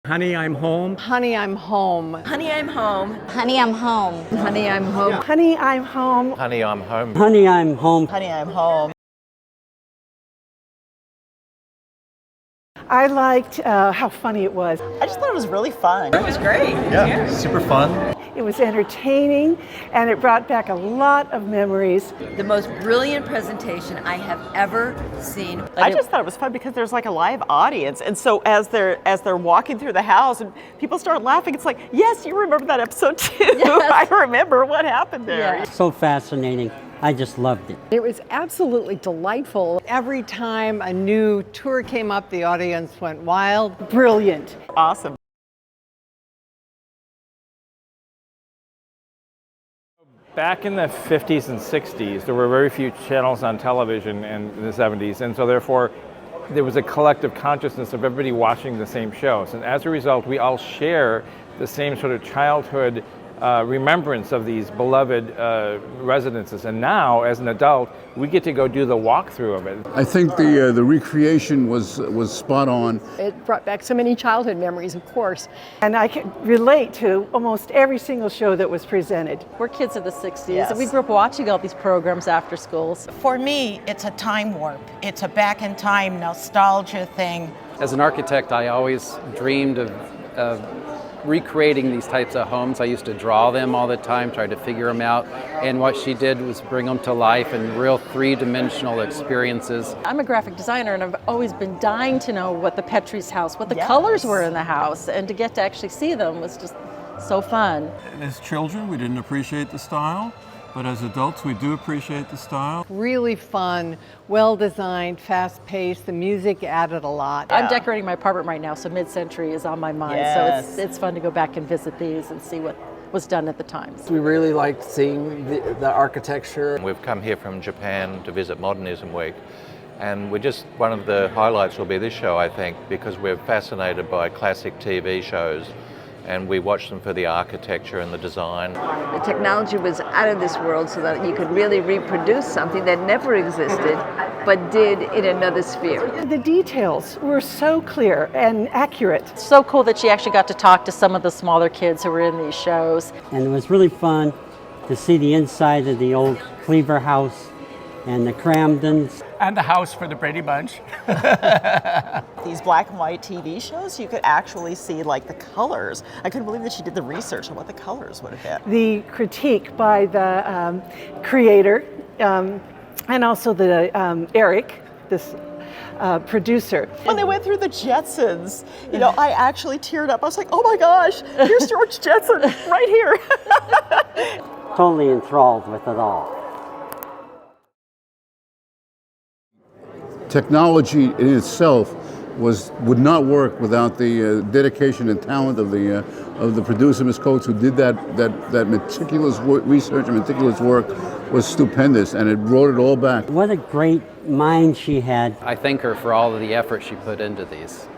Honey, I'm home. Honey, I'm home. Honey, I'm home. Honey, I'm home. Honey, I'm home. Honey, I'm home. Honey, I'm home. Honey, I'm home. Honey, I'm home. I liked how funny it was. I just thought it was really fun. It was great. Yeah, super fun. It was entertaining, and it brought back a lot of memories. The most brilliant presentation I have ever seen. I just thought it was fun because there's like a live audience, and so as they're walking through the house and people start laughing, it's like, yes, you remember that episode too. Yes. I remember what happened there. Yeah. So fascinating. I just loved it. It was absolutely delightful. Every time a new tour came up, the audience went wild. Brilliant. Awesome. Back in the 50s and 60s, there were very few channels on television in the 70s, and so therefore there was a collective consciousness of everybody watching the same shows. And as a result, we all share the same sort of childhood remembrance of these beloved residences. And now, as an adult, we get to go do the walkthrough of it. I think the recreation was spot on. It brought back so many childhood memories, of course. And I can relate to almost every single show that was presented. We're kids of the 60s, Yes. and we grew up watching all these programs after schools. For me, it's a time warp. It's a back in time nostalgia thing. As an architect, I always dreamed of recreating these types of homes. I used to draw them all the time, tried to figure them out, and what she did was bring them to life in real three-dimensional experiences. I'm a graphic designer, and I've always been dying to know what the Petries house, what the Yes. colors were in the house, and to get to actually see them was just so fun. As children, we didn't appreciate the style, but as adults, we do appreciate the style. Really fun, well-designed, fast-paced. The music added a lot. I'm decorating my apartment right now, so mid-century is on my mind. Yes. So it's fun to go back and visit these and see what was done at the time. We really liked seeing the architecture. We've come here from Japan to visit Modernism Week, and one of the highlights will be this show, I think, because we're fascinated by classic TV shows, and we watch them for the architecture and the design. The technology was out of this world so that you could really reproduce something that never existed but did in another sphere. The details were so clear and accurate. So cool that she actually got to talk to some of the smaller kids who were in these shows. And it was really fun to see the inside of the old Cleaver house and the Kramdens. And the house for the Brady Bunch. These black and white TV shows, you could actually see like the colors. I couldn't believe that she did the research on what the colors would have been. The critique by the creator and also the Eric, this producer. When they went through the Jetsons, I actually teared up. I was like, oh my gosh, here's George Jetson right here. Totally enthralled with it all. Technology in itself would not work without the dedication and talent of the producer, Ms. Coates, who did that meticulous research and meticulous work was stupendous, and it brought it all back. What a great mind she had. I thank her for all of the effort she put into these.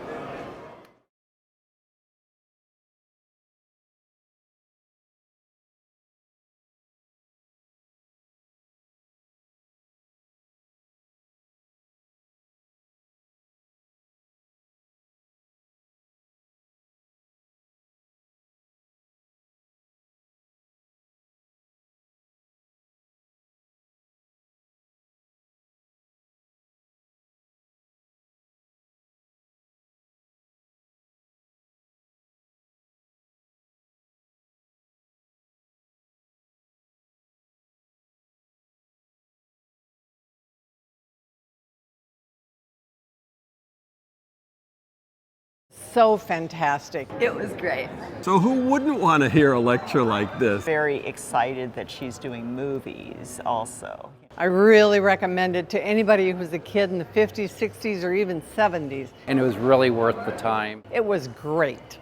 So fantastic. It was great. So who wouldn't want to hear a lecture like this? Very excited that she's doing movies also. I really recommend it to anybody who was a kid in the 50s, 60s, or even 70s. And it was really worth the time. It was great.